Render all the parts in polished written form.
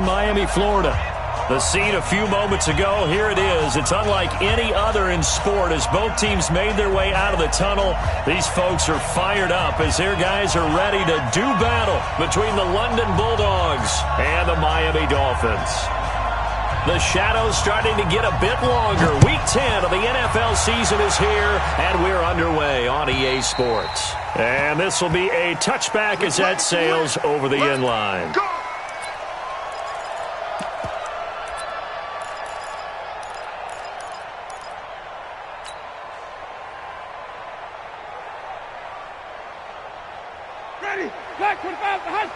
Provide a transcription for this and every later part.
in Miami, Florida. The scene a few moments ago, here it is. It's unlike any other in sport as both teams made their way out of the tunnel. These folks are fired up as their guys are ready to do battle between the London Bulldogs and the Miami Dolphins. The shadow's starting to get a bit longer. Week 10 of the NFL season is here, and we're underway on EA Sports. And this will be a touchback as that sails over the end line. Back 25 behind.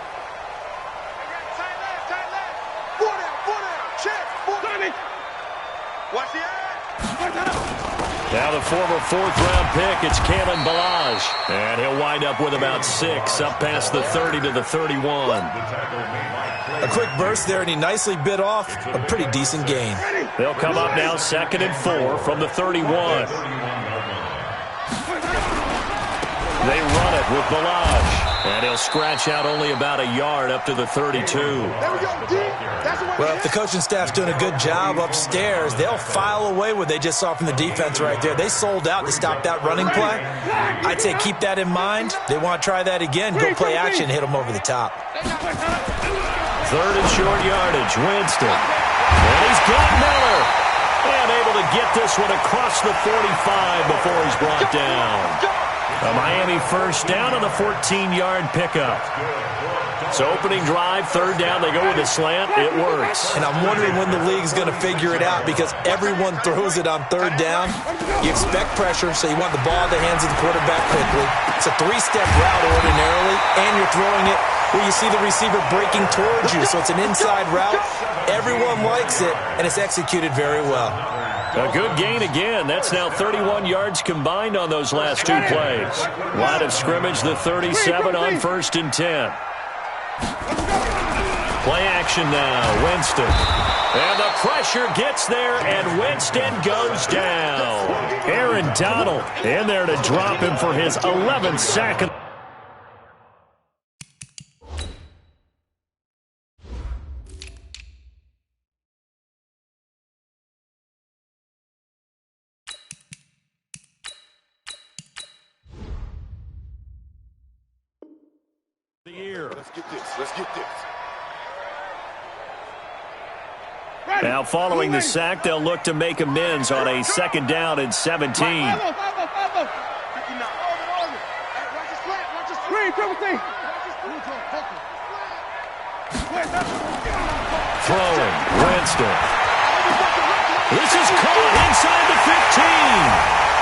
Tight left. 4 down. Check. 4 down. Watch the eye. Now the former fourth-round pick, it's Kalen Ballage. And he'll wind up with about 6, up past the 30 to the 31. A quick burst there, and he nicely bit off a pretty decent gain. They'll come up now 2nd and 4 from the 31. They run it with Ballage. And he'll scratch out only about a yard up to the 32. Well, if the coaching staff's doing a good job upstairs, they'll file away what they just saw from the defense right there. They sold out to stop that running play. I'd say keep that in mind. They want to try that again. Go play action, hit them over the top. 3rd and short yardage, Winston. And he's got Miller. And able to get this one across the 45 before he's brought down. A Miami first down on the 14-yard pickup. So opening drive, 3rd down, they go with a slant. It works. And I'm wondering when the league's going to figure it out because everyone throws it on 3rd down. You expect pressure, so you want the ball in the hands of the quarterback quickly. It's a 3-step route ordinarily, and you're throwing it where you see the receiver breaking towards you. So it's an inside route. Everyone likes it, and it's executed very well. A good gain again. That's now 31 yards combined on those last 2 plays. Line of scrimmage, the 37 on 1st and 10. Play action now, Winston. And the pressure gets there, and Winston goes down. Aaron Donald in there to drop him for his 11th sack. Let's get this. Now following the sack, they'll look to make amends on a 2nd down and 17. Throwing. Winston. This is caught inside the 15.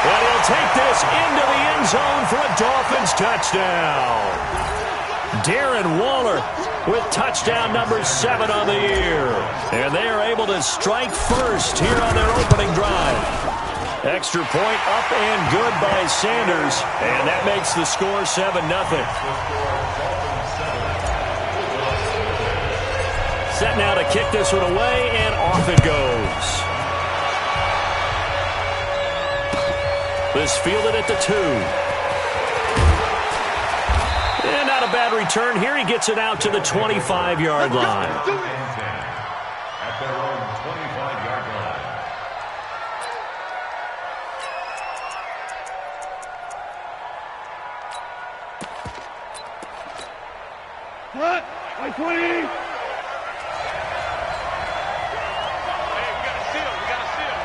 And he'll take this into the end zone for a Dolphins touchdown. Darren Waller with touchdown number 7 on the year. And they are able to strike first here on their opening drive. Extra point up and good by Sanders. And that makes the score 7-0. Set now to kick this one away, and off it goes. This fielded at the 2. And not a bad return. Here he gets it out to the 25-yard line. At their own 25-yard line. What? 20. Hey, we got a seal.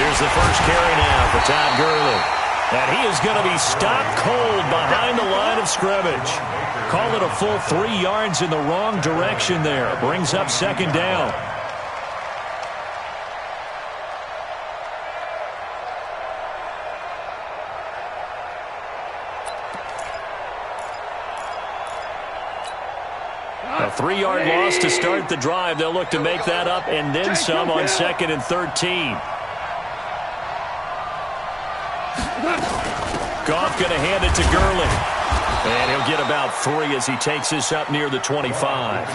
Here's the first carry now for Todd Gurley. And he is going to be stopped cold behind the line of scrimmage. Call it a full 3 yards in the wrong direction there. Brings up 2nd down. A 3-yard loss to start the drive. They'll look to make that up and then some on 2nd and 13. Goff going to hand it to Gurley. And he'll get about 3 as he takes this up near the 25.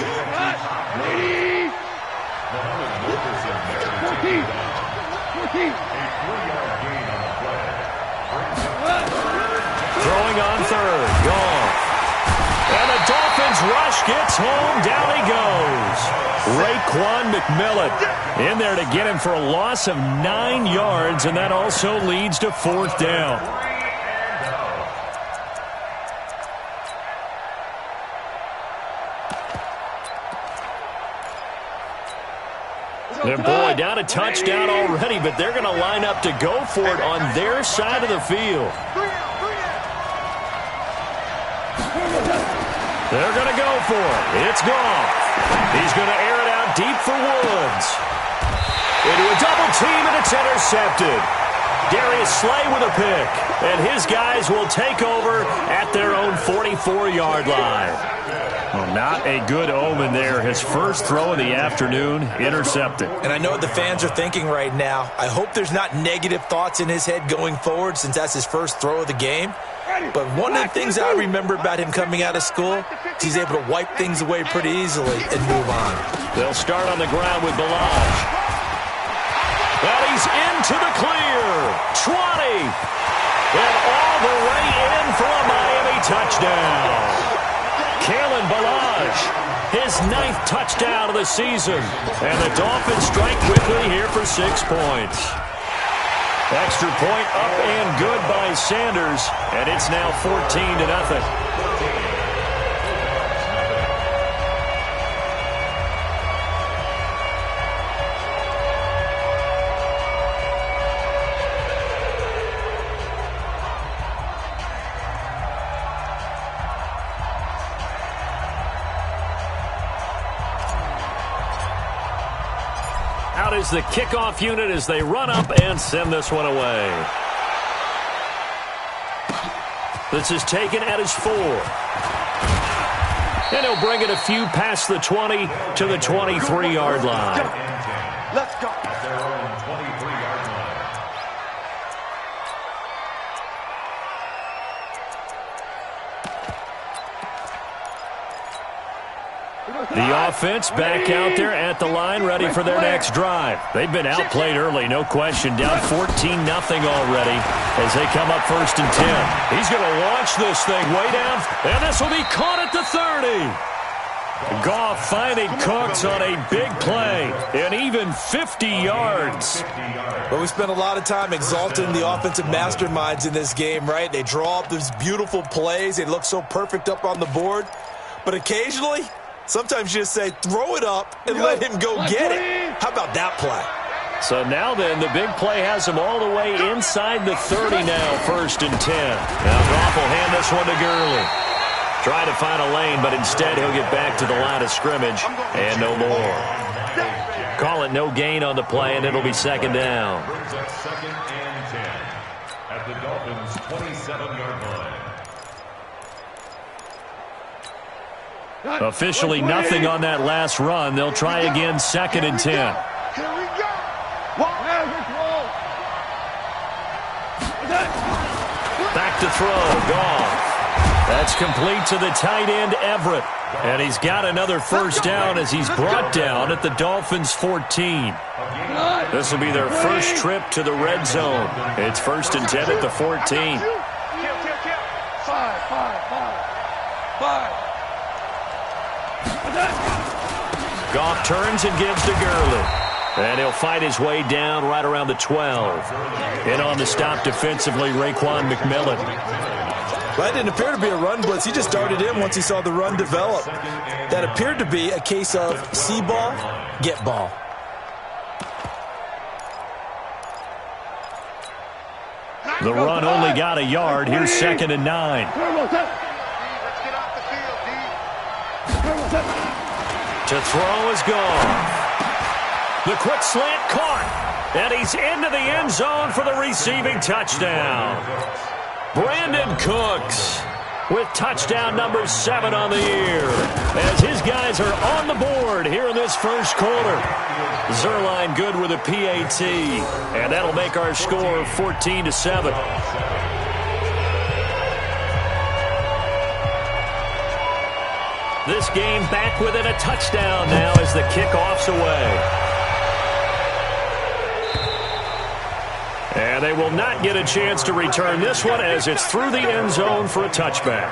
Throwing on 3rd. Goff. And the Dolphins Edge rush gets home. Down he goes. Raekwon McMillan in there to get him for a loss of 9 yards, and that also leads to 4th down. And boy, down a touchdown already, but they're going to line up to go for it on their side of the field. They're going to go for it. It's gone. He's going to air it out deep for Woods. Into a double team, and it's intercepted. Darius Slay with a pick, and his guys will take over at their own 44-yard line. Well, not a good omen there. His first throw of the afternoon, intercepted. And I know what the fans are thinking right now. I hope there's not negative thoughts in his head going forward since that's his first throw of the game. But one of the things I remember about him coming out of school is he's able to wipe things away pretty easily and move on. They'll start on the ground with Balaj. And he's into the clear. 20. And all the way in for a Miami touchdown. Kalen Balaj, his 9th touchdown of the season. And the Dolphins strike quickly here for 6 points. Extra point up and good by Sanders. And it's now 14-0. Out is the kickoff unit as they run up and send this one away. This is taken at his 4. And he'll bring it a few past the 20 to the 23-yard line. Let's go. At their own 23-yard line. The offense back out there at the line, ready for their next drive. They've been outplayed early, no question. Down 14-0 already as they come up 1st and 10. He's going to launch this thing way down, and this will be caught at the 30. Goff finding Cooks on a big play, and even 50 yards. But we spent a lot of time exalting the offensive masterminds in this game, right? They draw up these beautiful plays. They look so perfect up on the board. But occasionally, sometimes you just say, throw it up and let him go get it. How about that play? So now then, the big play has him all the way inside the 30 now, 1st and 10. Now Goff will hand this one to Gurley. Try to find a lane, but instead he'll get back to the line of scrimmage and no more. Call it no gain on the play, and it'll be 2nd down. Brings up 2nd and 10 at the Dolphins' 27-yard line. Officially nothing on that last run. They'll try again 2nd and 10. Here we go. Back to throw. Goff. That's complete to the tight end, Everett. And he's got another 1st down as he's brought down at the Dolphins' 14. This will be their first trip to the red zone. It's 1st and 10 at the 14. Five. Goff turns and gives to Gurley. And he'll fight his way down right around the 12. In on the stop defensively, Raekwon McMillan. That didn't appear to be a run blitz. He just darted in once he saw the run develop. That appeared to be a case of see ball, get ball. The run only got a yard. Here's 2nd and 9. Let's get off the field, D. To throw is gone. The quick slant caught. And he's into the end zone for the receiving touchdown. Brandon Cooks with touchdown number 7 on the year as his guys are on the board here in this first quarter. Zerline good with a PAT, and that'll make our score 14-7. This game back within a touchdown now as the kickoff's away. And they will not get a chance to return this one as it's through the end zone for a touchback.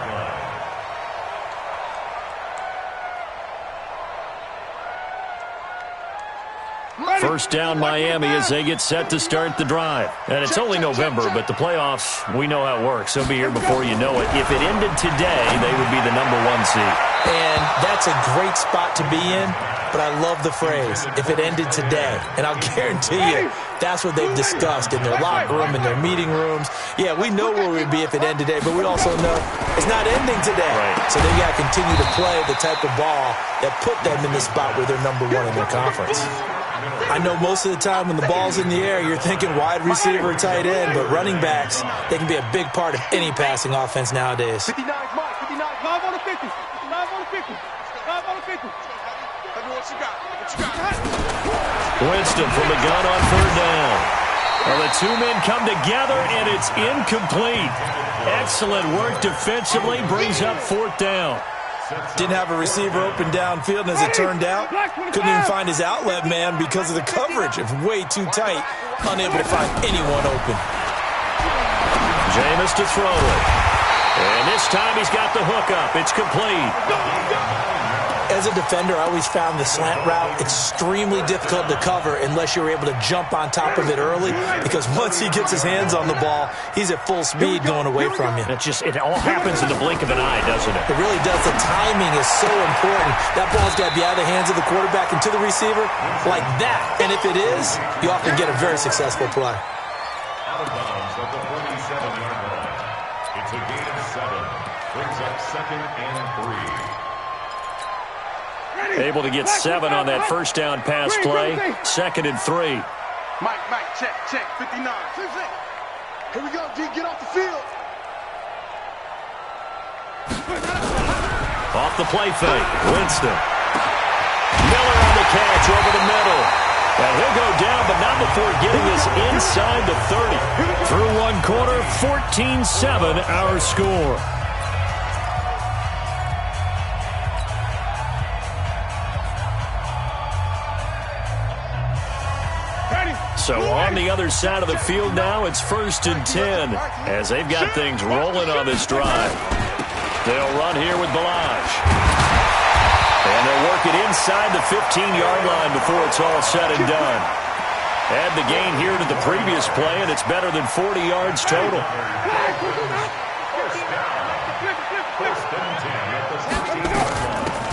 First down Miami as they get set to start the drive. And it's only November, but the playoffs, we know how it works. They'll be here before you know it. If it ended today, they would be the #1 seed. And that's a great spot to be in, but I love the phrase, if it ended today. And I'll guarantee you, that's what they've discussed in their locker room, in their meeting rooms. Yeah, we know where we'd be if it ended today, but we also know it's not ending today. Right. So they've got to continue to play the type of ball that put them in the spot where they're #1 in their conference. I know most of the time when the ball's in the air, you're thinking wide receiver, tight end, but running backs, they can be a big part of any passing offense nowadays. 59 Mike, 59. 5 on the 50. 5 on the 50. 5 on the 50. Tell me what you got. What you got? Winston from the gun on 3rd down. Well, the two men come together, and it's incomplete. Excellent work defensively, brings up 4th down. Didn't have a receiver open downfield, and as it turned out, couldn't even find his outlet man because of the coverage. It was way too tight, unable to find anyone open. Jameis to throw it. And this time he's got the hook up. It's complete. As a defender, I always found the slant route extremely difficult to cover unless you're able to jump on top of it early, because once he gets his hands on the ball, he's at full speed going away from you. It all happens in the blink of an eye, doesn't it? It really does. The timing is so important. That ball's got to be out of the hands of the quarterback and to the receiver like that. And if it is, you often get a very successful play. Out of bounds at the 47-yard line. It's a gain of 7. Brings up 2nd and 3. Able to get 7 on that first down pass play. 2nd and 3. Mike, check, 59. Here we go, D, get off the field. Off the play fake, Winston. Miller on the catch over the middle. And he'll go down, but not before getting us inside the 30. Through one quarter, 14-7 our score. So on the other side of the field now, it's 1st and 10 as they've got things rolling on this drive. They'll run here with Balaj. And they'll work it inside the 15-yard line before it's all said and done. Add the gain here to the previous play, and it's better than 40 yards total.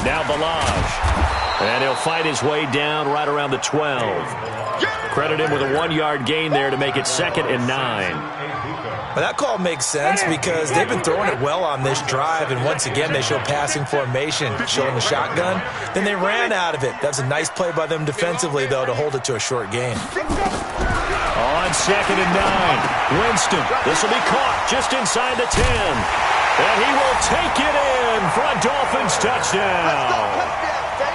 Now Balaj. And he'll fight his way down right around the 12. Credit him with a 1-yard gain there to make it 2nd and 9. Well, that call makes sense because they've been throwing it well on this drive, and once again they show passing formation, showing the shotgun. Then they ran out of it. That's a nice play by them defensively, though, to hold it to a short gain. On 2nd and 9, Winston. This will be caught just inside the 10. And he will take it in for a Dolphins touchdown.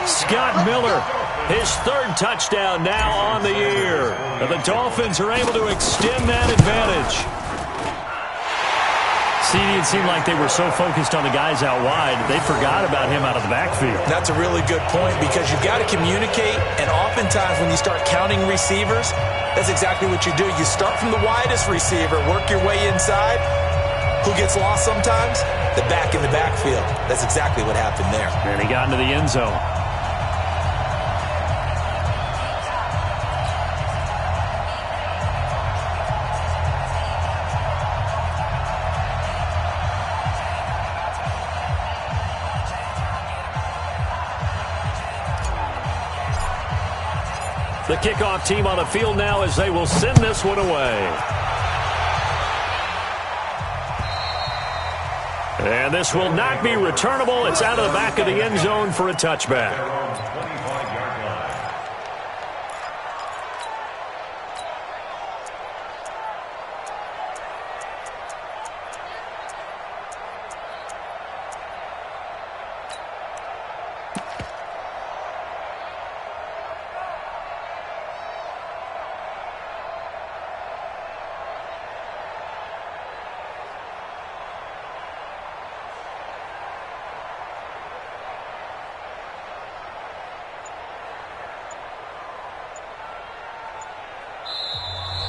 Scott Miller, his 3rd touchdown now on the year. And the Dolphins are able to extend that advantage. It seemed like they were so focused on the guys out wide, they forgot about him out of the backfield. That's a really good point because you've got to communicate, and oftentimes when you start counting receivers, that's exactly what you do. You start from the widest receiver, work your way inside. Who gets lost sometimes? The back in the backfield. That's exactly what happened there. And he got into the end zone. The kickoff team on the field now as they will send this one away. And this will not be returnable. It's out of the back of the end zone for a touchback.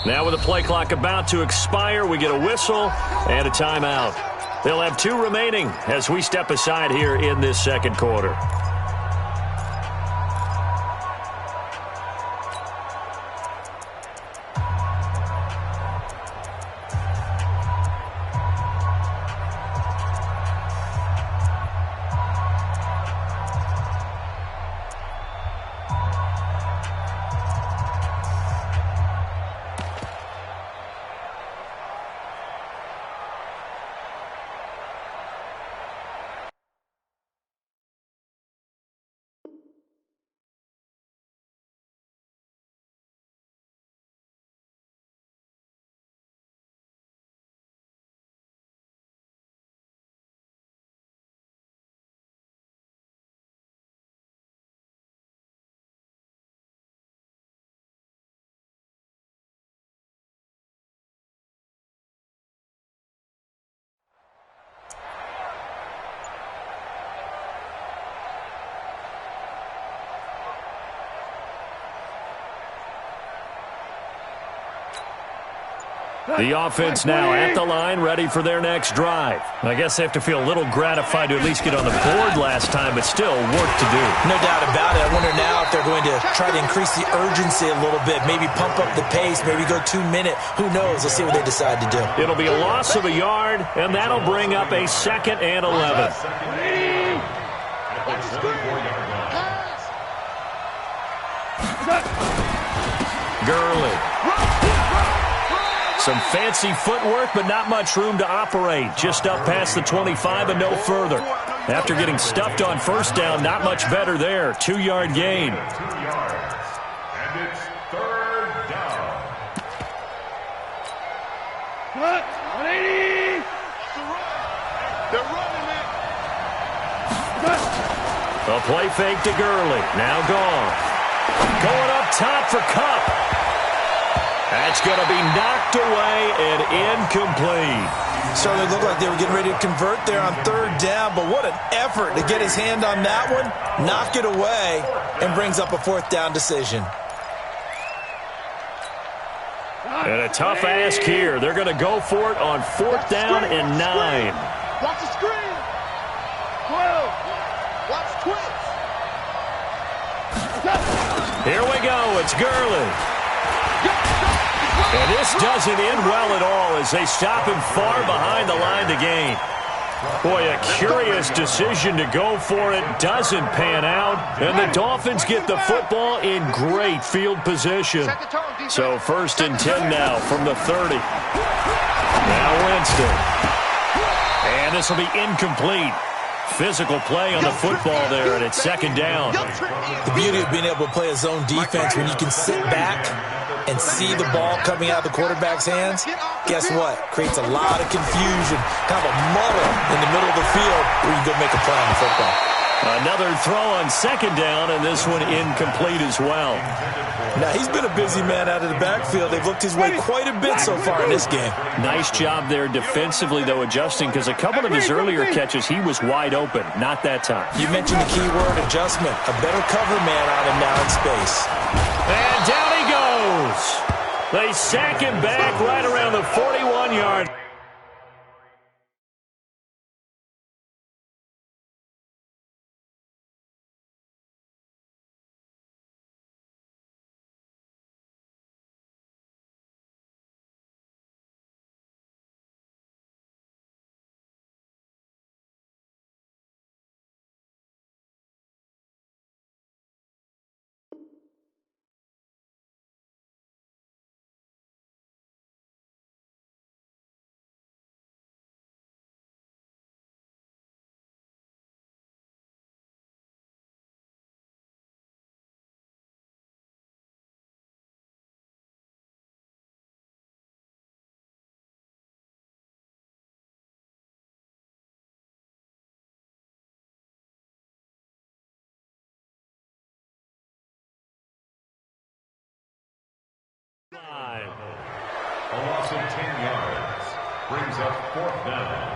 Now with the play clock about to expire, we get a whistle and a timeout. They'll have 2 remaining as we step aside here in this 2nd quarter. The offense now at the line, ready for their next drive. I guess they have to feel a little gratified to at least get on the board last time, but still work to do. No doubt about it. I wonder now if they're going to try to increase the urgency a little bit, maybe pump up the pace, maybe go 2-minute. Who knows? Let's see what they decide to do. It'll be a loss of a yard, and that'll bring up a 2nd and 11. Gurley. Some fancy footwork, but not much room to operate. Just up past the 25 and no further. After getting stuffed on first down, not much better there. 2-yard gain. 2 yards. And it's 3rd down. 180. They're running it. A play fake to Gurley. Now gone. Going up top for Kupp. That's going to be knocked away and incomplete. Certainly looked like they were getting ready to convert there on 3rd down, but what an effort to get his hand on that one, knock it away, and brings up a 4th down decision. And a tough ask here. They're going to go for it on 4th down and 9. Watch the screen. 12. Watch twins. Here we go. It's Gurley. And this doesn't end well at all as they stop him far behind the line to gain. Boy, a curious decision to go for it. Doesn't pan out. And the Dolphins get the football in great field position. So 1st and 10 now from the 30. Now Winston. And this will be incomplete. Physical play on the football there, and it's 2nd down. The beauty of being able to play a zone defense when you can sit back and see the ball coming out of the quarterback's hands, guess what? Creates a lot of confusion, kind of a muddle in the middle of the field where you can go make a play on the football. Another throw on 2nd down, and this one incomplete as well. Now, he's been a busy man out of the backfield. They've looked his way quite a bit so far in this game. Nice job there defensively, though, adjusting, because a couple of his earlier catches, he was wide open. Not that time. You mentioned the key word, adjustment. A better cover man on him now in space. And down he goes. They sack him back right around the 41-yard line. A loss of 10 yards brings up 4th down.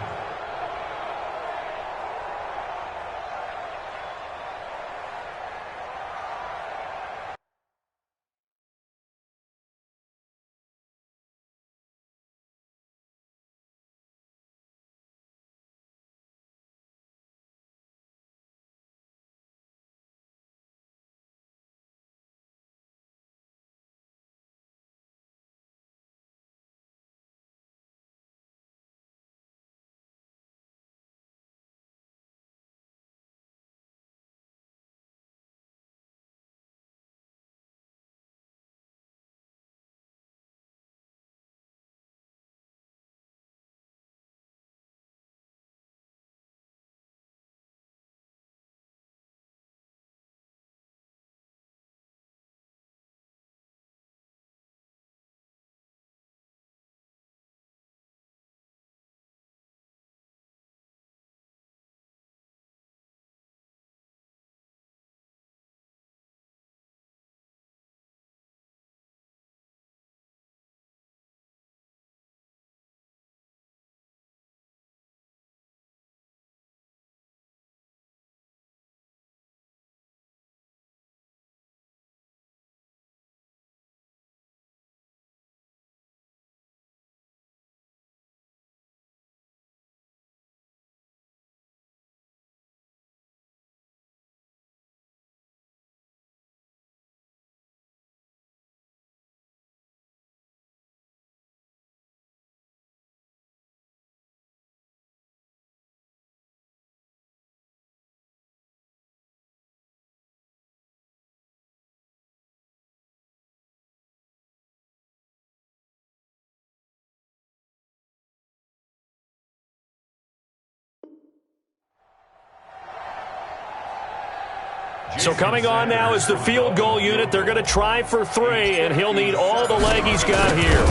So coming on now is the field goal unit. They're going to try for 3, and he'll need all the leg he's got here.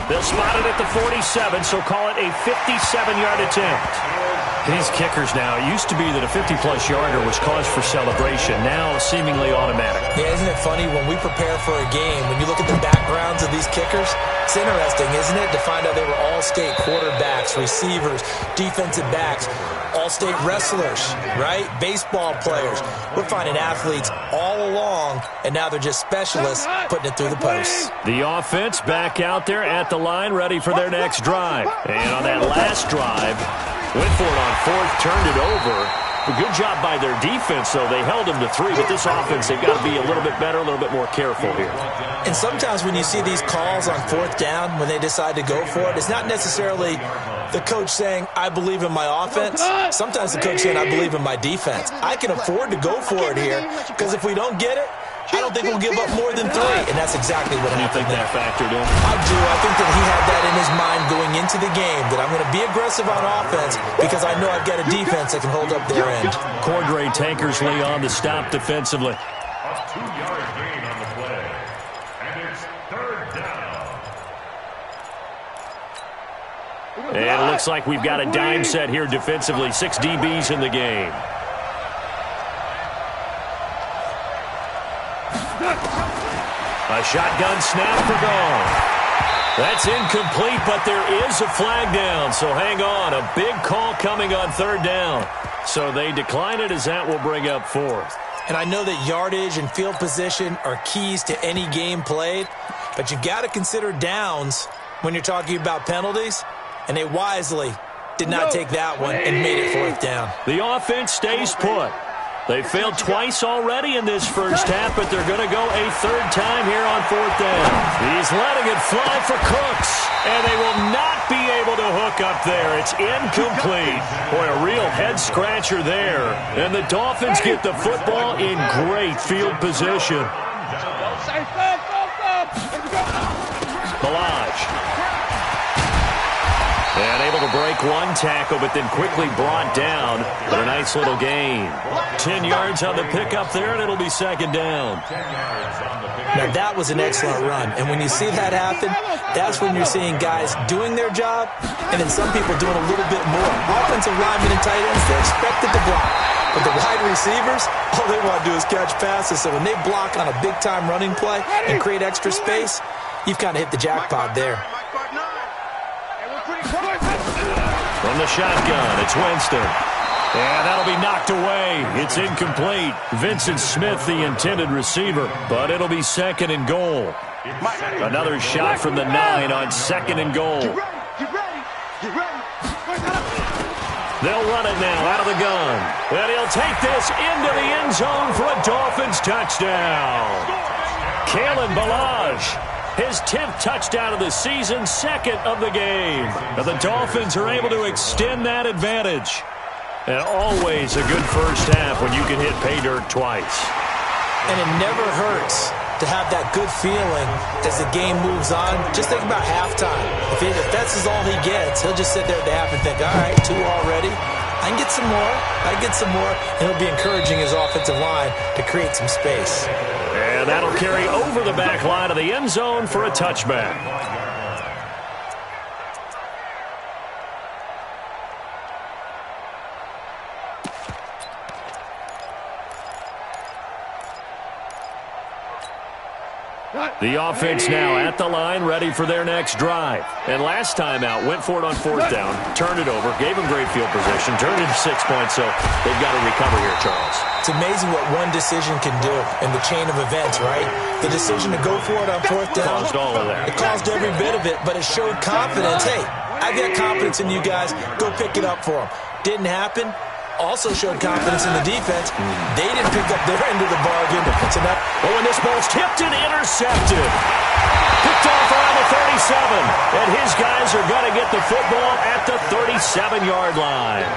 They'll spot it at the 47, so call it a 57-yard attempt. These kickers now, it used to be that a 50-plus yarder was cause for celebration. Now seemingly automatic. Yeah, isn't it funny when we prepare for a game, when you look at the backgrounds of these kickers, it's interesting, isn't it, to find out they were all-state quarterbacks, receivers, defensive backs, all-state wrestlers, right? Baseball players. We're finding athletes all along, and now they're just specialists putting it through the posts. The offense back out there at the line, ready for their next drive. And on that last drive, went for it on 4th, turned it over. A good job by their defense, though. They held them to 3, but this offense, they've got to be a little bit better, a little bit more careful here. And sometimes when you see these calls on 4th down, when they decide to go for it, it's not necessarily the coach saying, I believe in my offense. Sometimes the coach saying, I believe in my defense. I can afford to go for it here, because if we don't get it, I don't think we'll give up more than 3, and that's exactly what happened. You think that factored in? I do. I think that he had that in his mind going into the game, that I'm going to be aggressive on offense because I know I've got a defense that can hold up their end. Cordray Tankersley on the stop defensively. A 2-yard gain on the play. And it's 3rd down. And it looks like we've got a dime set here defensively. 6 DBs in the game. A shotgun snap for goal. That's incomplete, but there is a flag down, so hang on. A big call coming on 3rd down. So they decline it as that will bring up 4th. And I know that yardage and field position are keys to any game played, but you got to consider downs when you're talking about penalties, and they wisely did not take that one and made it 4th down. The offense stays put. They failed twice already in this first half, but they're going to go a 3rd time here on 4th down. He's letting it fly for Cooks, and they will not be able to hook up there. It's incomplete. Boy, a real head-scratcher there. And the Dolphins get the football in great field position. Balaj. And able to break one tackle, but then quickly brought down for a nice little gain. 10 yards on the pickup there, and it'll be 2nd down. Now, that was an excellent run. And when you see that happen, that's when you're seeing guys doing their job, and then some people doing a little bit more. Offensive linemen and tight ends, they're expected to block. But the wide receivers, all they want to do is catch passes. So when they block on a big-time running play and create extra space, you've kind of hit the jackpot there. From the shotgun, it's Winston. And that'll be knocked away. It's incomplete. Vincent Smith, the intended receiver, but it'll be 2nd and goal. Another shot from the 9 on 2nd and goal. They'll run it now out of the gun. And he'll take this into the end zone for a Dolphins touchdown. Kalen Balaj. His 10th touchdown of the season, 2nd of the game. Now the Dolphins are able to extend that advantage. And always a good first half when you can hit pay dirt twice. And it never hurts to have that good feeling as the game moves on. Just think about halftime. If that's all he gets, he'll just sit there at the half and think, all right, 2 already. I can get some more. I can get some more. And he'll be encouraging his offensive line to create some space. And that'll carry over the back line of the end zone for a touchback. The offense now at the line, ready for their next drive. And last time out, went for it on 4th down, turned it over, gave them great field position, turned it to 6 points, so they've got to recover here, Charles. It's amazing what one decision can do in the chain of events, right? The decision to go for it on 4th down. Caused all of that. It caused every bit of it, but it showed confidence. Hey, I've got confidence in you guys. Go pick it up for them. Didn't happen. Also showed confidence in the defense. They didn't pick up their end of the bargain. So now, and this ball's tipped and intercepted. Picked off around the 37. And his guys are going to get the football at the 37-yard line.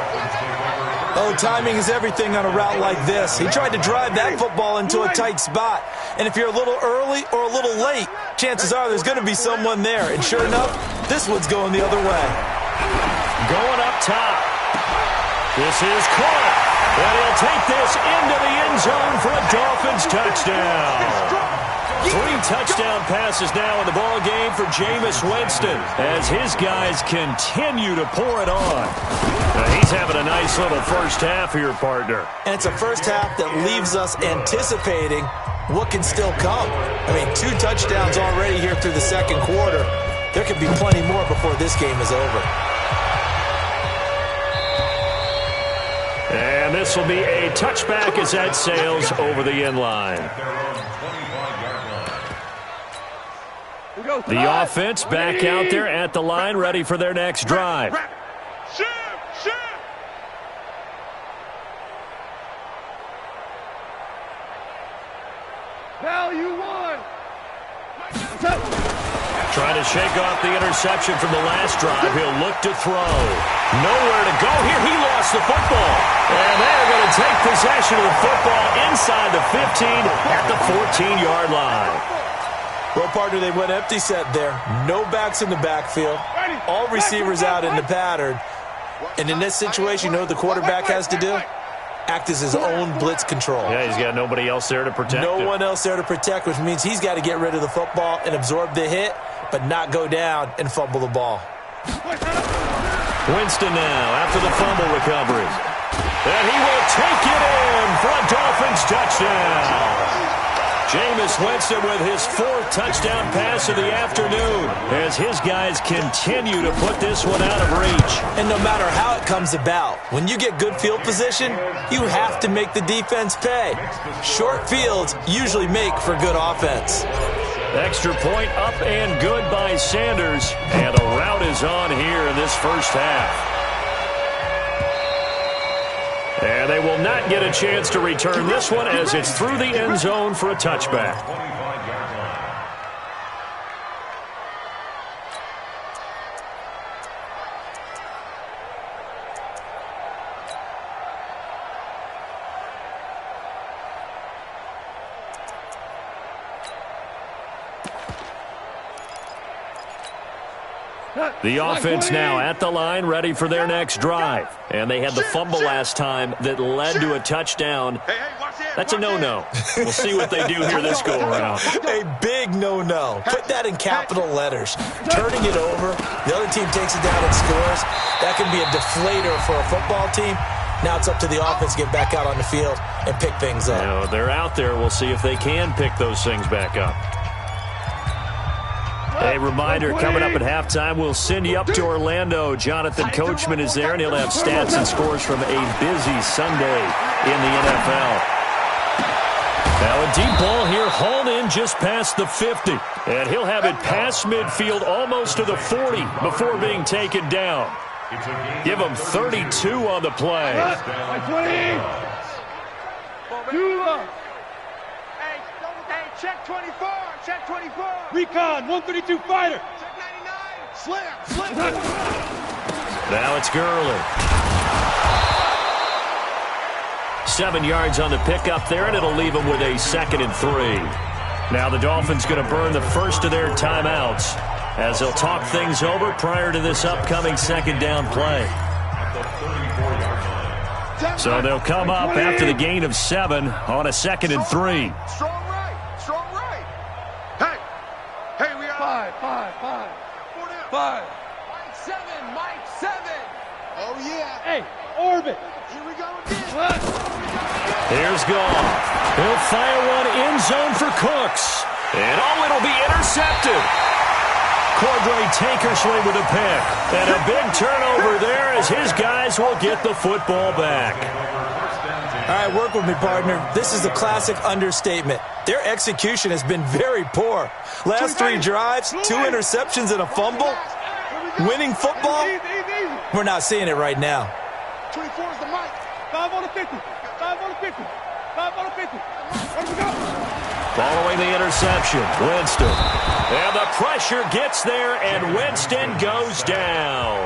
Oh, timing is everything on a route like this. He tried to drive that football into a tight spot. And if you're a little early or a little late, chances are there's going to be someone there. And sure enough, this one's going the other way. Going up top. This is caught. And he'll take this into the end zone for a Dolphins touchdown. 3 touchdown passes now in the ball game for Jameis Winston as his guys continue to pour it on. He's having a nice little first half here, partner. And it's a first half that leaves us anticipating what can still come. I mean, 2 touchdowns already here through the second quarter. There could be plenty more before this game is over. And this will be a touchback as that sails over the end line. The offense back out there at the line, ready for their next drive. Value 1. Trying to shake off the interception from the last drive. He'll look to throw. Nowhere to go here. He lost the football. And they're going to take possession of the football inside the 15 at the 14-yard line. Well, partner, they went empty set there. No backs in the backfield. All receivers out in the pattern. And in this situation, you know what the quarterback has to do? Act as his own blitz control. Yeah, he's got nobody else there to protect him. No one else there to protect, which means he's got to get rid of the football and absorb the hit, but not go down and fumble the ball. Winston now after the fumble recovery. And he will take it in for a Dolphins touchdown. Jameis Winston with his 4th touchdown pass of the afternoon as his guys continue to put this one out of reach. And no matter how it comes about, when you get good field position, you have to make the defense pay. Short fields usually make for good offense. Extra point up and good by Sanders. And a rout is on here in this first half. And they will not get a chance to return this one as it's through the end zone for a touchback. The offense now at the line, ready for their next drive. And they had the fumble last time that led to a touchdown. That's a no-no. We'll see what they do here this go-around. A big no-no. Put that in capital letters. Turning it over, the other team takes it down and scores. That can be a deflator for a football team. Now it's up to the offense to get back out on the field and pick things up. You know, they're out there. We'll see if they can pick those things back up. A reminder, coming up at halftime, we'll send you up to Orlando. Jonathan Coachman is there, and he'll have stats and scores from a busy Sunday in the NFL. Now a deep ball here, hauled in just past the 50. And he'll have it past midfield almost to the 40 before being taken down. Give him 32 on the play. 20. Hey, check 24. Check 24. Recon, 132 fighter. Check 99. Slam. Now it's Gurley. 7 yards on the pickup there, and it'll leave them with a 2nd and 3. Now the Dolphins going to burn the first of their timeouts as they'll talk things over prior to this upcoming 2nd down play. So they'll come up after the gain of 7 on a 2nd and 3. Strong right. Hey, we are 5. Mike 7. Oh, yeah. Hey, orbit. Here we go again. Here's Goff. He'll fire one end zone for Cooks. And it'll be intercepted. Cordray Tankersley with a pick. And a big turnover there as his guys will get the football back. All right, work with me, partner. This is a classic understatement. Their execution has been very poor. Last 3 drives, 2 interceptions and a fumble. Winning football? We're not seeing it right now. 24 is the mic. 5 on the 50. 5 on the 50. 5 on the 50. Where we go? Following the interception, Winston. And the pressure gets there, and Winston goes down.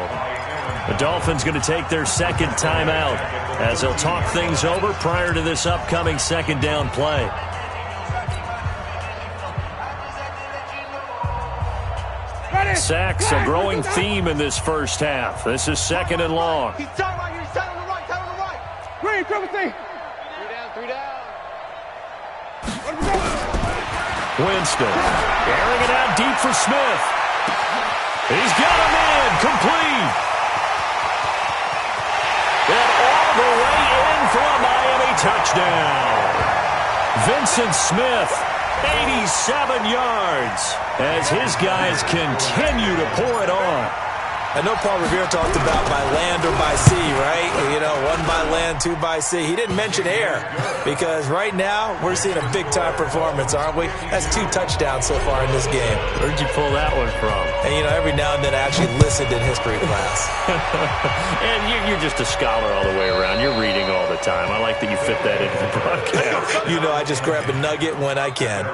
The Dolphins going to take their 2nd timeout as they'll talk things over prior to this upcoming 2nd down play. Sacks, a growing theme in this first half. This is 2nd and long. He's tight right here. He's tight on the right. Tight on the right. Green. triple T. 3 down, 3 down. Winston airing it out deep for Smith. He's got a man complete. And all the way in for a Miami touchdown. Vincent Smith, 87 yards, as his guys continue to pour it on. I know Paul Revere talked about by land or by sea, right? You know, 1 by land, 2 by sea. He didn't mention air because right now we're seeing a big-time performance, aren't we? That's 2 touchdowns so far in this game. Where'd you pull that one from? And, you know, every now and then I actually listened in history class. And you're just a scholar all the way around. You're reading all the time. I like that you fit that into the broadcast. You know, I just grab a nugget when I can.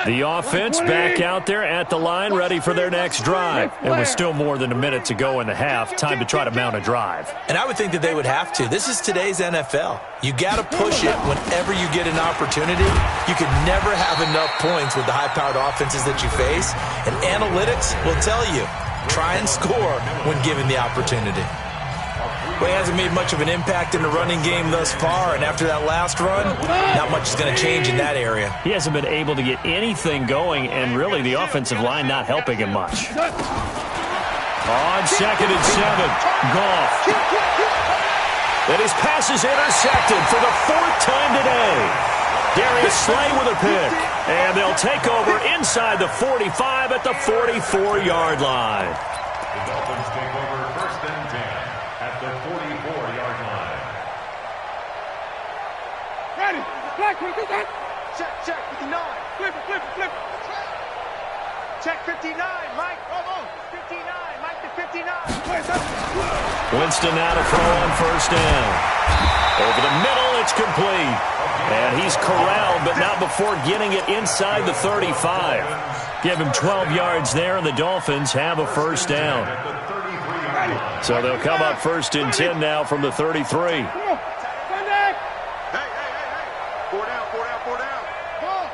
The offense back out there at the line, ready for their next drive. And with still more than a minute to go in the half, time to try to mount a drive. And I would think that they would have to. This is today's NFL. You got to push it whenever you get an opportunity. You can never have enough points with the high-powered offenses that you face. And analytics will tell you, try and score when given the opportunity. Well, he hasn't made much of an impact in the running game thus far, and after that last run, not much is going to change in that area. He hasn't been able to get anything going, and really the offensive line not helping him much. On 2nd and 7, Goff. And his pass is intercepted for the 4th time today. Darius Slay with a pick, and they'll take over inside the 45 at the 44-yard line. The Dolphins take over 1st and 10 at the 44-yard line. Ready. Black, what is that? Check, 59. Flip it. Check 59, Mike. Come on. 59, Mike to 59. Winston now to throw on 1st down. Over the middle, it's complete. And he's corralled, but not before getting it inside the 35. Give him 12 yards there, and the Dolphins have a 1st down. So they'll come up 1st and 10 now from the 33. Hey. 4 down. Ball.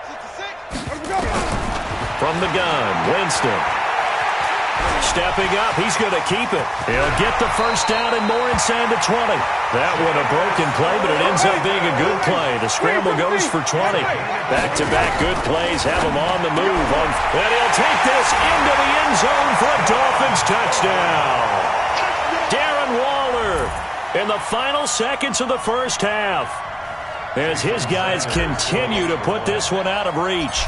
66. Where's it go? From the gun, Winston. Stepping up, he's going to keep it. He'll get the 1st down and more inside the 20. That one a broken play, but it ends up being a good play. The scramble goes for 20. Back-to-back good plays have him on the move. And he'll take this into the end zone for a Dolphins touchdown. Darren Waller in the final seconds of the 1st half, as his guys continue to put this one out of reach.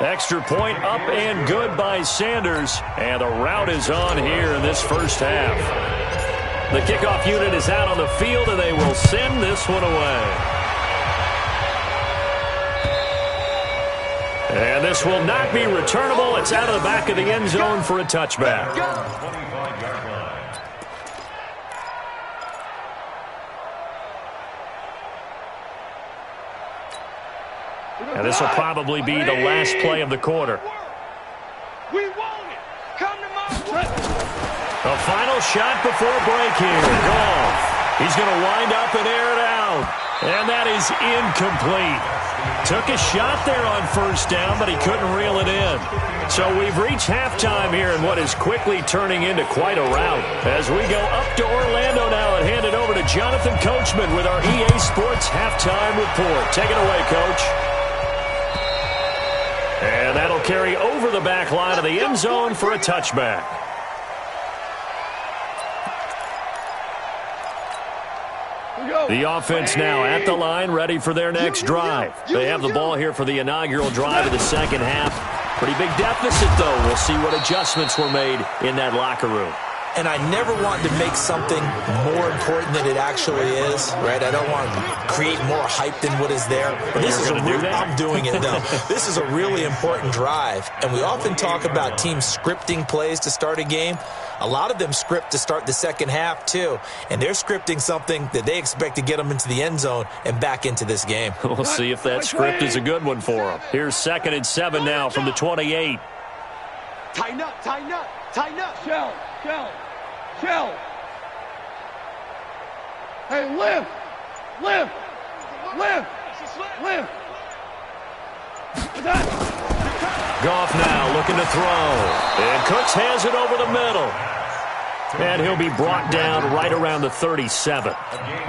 Extra point up and good by Sanders. And the route is on here in this 1st half. The kickoff unit is out on the field, and they will send this one away. And this will not be returnable. It's out of the back of the end zone for a touchback. 25-yard line. And this will probably be the last play of the quarter. We want it. Come to my way. A final shot before break here. Goff. He's going to wind up and air it out. And that is incomplete. Took a shot there on 1st down, but he couldn't reel it in. So we've reached halftime here in what is quickly turning into quite a rout. As we go up to Orlando now and hand it over to Jonathan Coachman with our EA Sports Halftime Report. Take it away, Coach. And that'll carry over the back line of the end zone for a touchback. The offense now at the line, ready for their next drive. They have the ball here for the inaugural drive of the 2nd half. Pretty big deficit, though. We'll see what adjustments were made in that locker room. And I never want to make something more important than it actually is, right? I don't want to create more hype than what is there. But this is I'm doing it, though. This is a really important drive. And we often talk about teams scripting plays to start a game. A lot of them script to start the 2nd half, too. And they're scripting something that they expect to get them into the end zone and back into this game. We'll see if that script is a good one for them. Here's 2nd and 7 now from the 28. Tighten up. Shell. Hey, lift. Live. Live. Goff now looking to throw. And Cooks has it over the middle. And he'll be brought down right around the 37.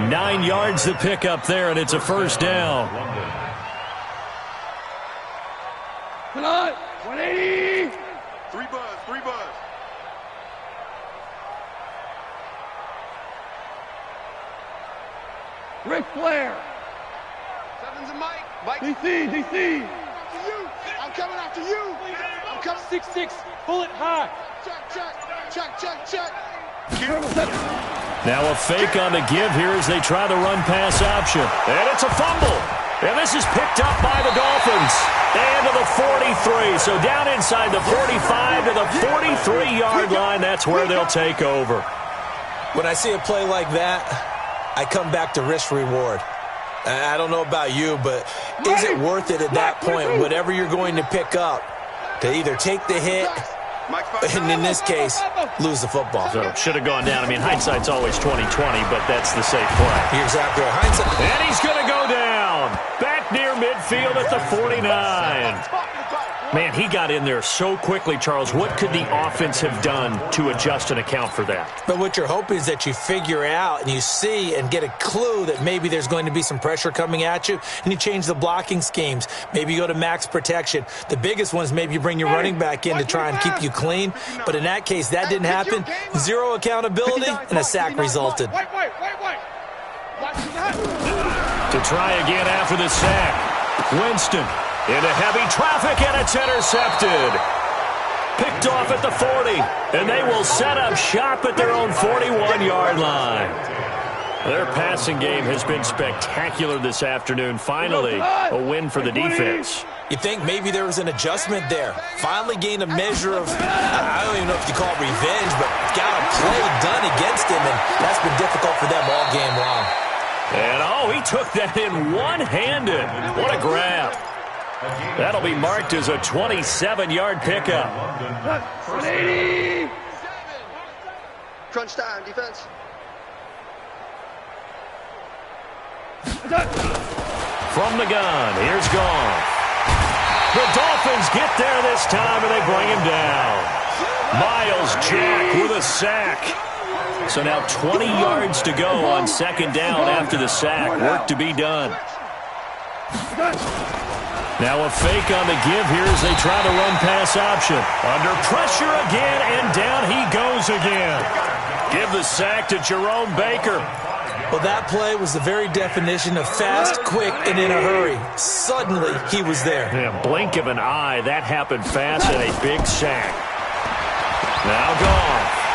9 yards to pick up there, and it's a first down. Come on. 180. Three buzz. Ric Flair. Seven's a Mike. Mike. DC. I'm coming after you. I'm coming. 6'6". Bullet high. Check. Now a fake on the give here as they try the run-pass option. And it's a fumble. And this is picked up by the Dolphins. And to the 43. So down inside the 45 to the 43-yard line. That's where they'll take over. When I see a play like that, I come back to risk-reward. I don't know about you, but is it worth it at that point, whatever you're going to pick up, to either take the hit and, in this case, lose the football? So it should have gone down. I mean, hindsight's always 20/20, but that's the safe play. You're exactly right. Hindsight. And he's going to go down. Back near midfield at the 49. Man, he got in there so quickly, Charles. What could the offense have done to adjust and account for that? But what you're hoping is that you figure out and you see and get a clue that maybe there's going to be some pressure coming at you, and you change the blocking schemes. Maybe you go to max protection. The biggest one is maybe you bring your running back in to try and keep you clean. But in that case, that didn't happen. Zero accountability, and a sack resulted. Wait. To try again after the sack. Winston into heavy traffic, and it's intercepted. Picked off at the 40, and they will set up shop at their own 41-yard line. Their passing game has been spectacular this afternoon. Finally, a win for the defense. You think maybe there was an adjustment there. Finally gained a measure of, I don't even know if you call it revenge, but got a play done against him, and that's been difficult for them all game long. And, he took that in one-handed. What a grab. That'll be marked as a 27-yard pickup. 180. Crunch time, defense. From the gun, here's Goff. The Dolphins get there this time, and they bring him down. Miles Jack with a sack. So now 20 yards to go on second down after the sack. Work to be done. Now a fake on the give here as they try the run-pass option. Under pressure again, and down he goes again. Give the sack to Jerome Baker. Well, that play was the very definition of fast, quick, and in a hurry. Suddenly, he was there. Yeah, blink of an eye. That happened fast and a big sack. Now Goff.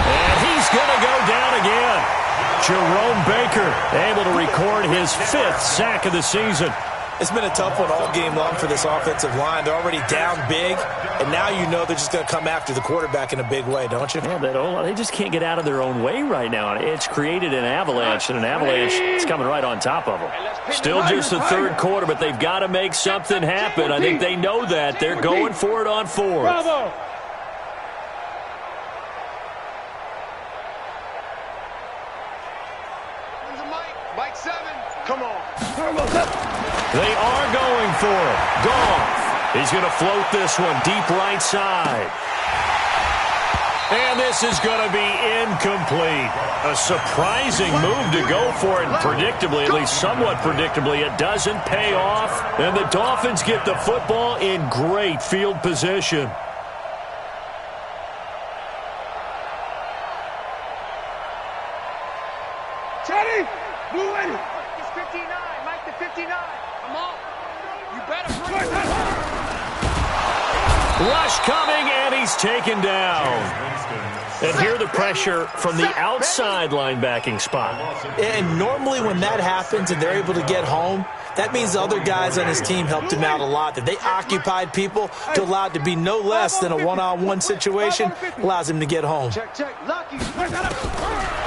And he's going to go down again. Jerome Baker able to record his 5th sack of the season. It's been a tough one all game long for this offensive line. They're already down big, and now you know they're just going to come after the quarterback in a big way, don't you? Yeah, they just can't get out of their own way right now. It's created an avalanche, and an avalanche is coming right on top of them. Still just the third quarter, but they've got to make something happen. I think they know that. They're going for it on 4th. Bravo. Mike 7. Come on. They are going for it. Goff. He's going to float this one deep right side. And this is going to be incomplete. A surprising move to go for it. Predictably, at least somewhat predictably, it doesn't pay off. And the Dolphins get the football in great field position. Teddy, blue in. It's 59. Mike the 59. Come on. You better bring it. Rush coming, and he's taken down. And here the pressure from the outside linebacking spot. And normally when that happens and they're able to get home, that means the other guys on his team helped him out a lot. That they occupied people to allow it to be no less than a one-on-one situation, allows him to get home.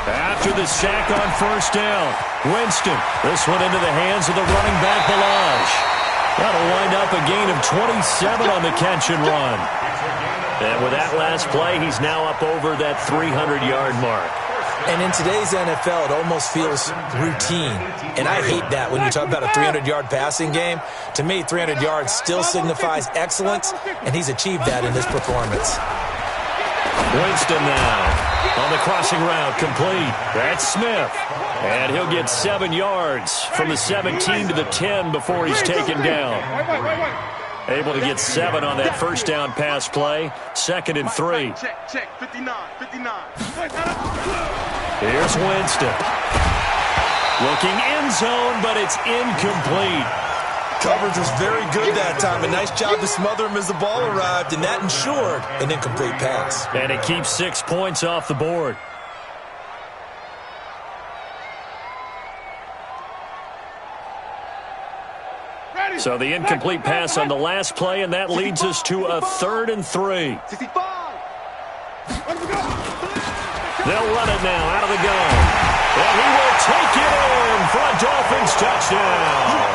After the sack on first down, Winston. This one into the hands of the running back, Balaj. That'll wind up a gain of 27 on the catch and run. And with that last play, he's now up over that 300-yard mark. And in today's NFL, it almost feels routine. And I hate that when you talk about a 300-yard passing game. To me, 300 yards still signifies excellence, and he's achieved that in this performance. Winston now on the crossing route, complete. That's Smith. And he'll get 7 yards from the 17 to the 10 before he's taken down. Able to get 7 on that first down pass play. 2nd and 3. Check, 59. Here's Winston. Looking end zone, but it's incomplete. Coverage was very good that time. A nice job to smother him as the ball arrived, and that ensured an incomplete pass. And it keeps 6 points off the board. So the incomplete pass on the last play, and that leads us to a 3rd and 3. They'll run it now out of the gun. And he will take it in for a Dolphins touchdown.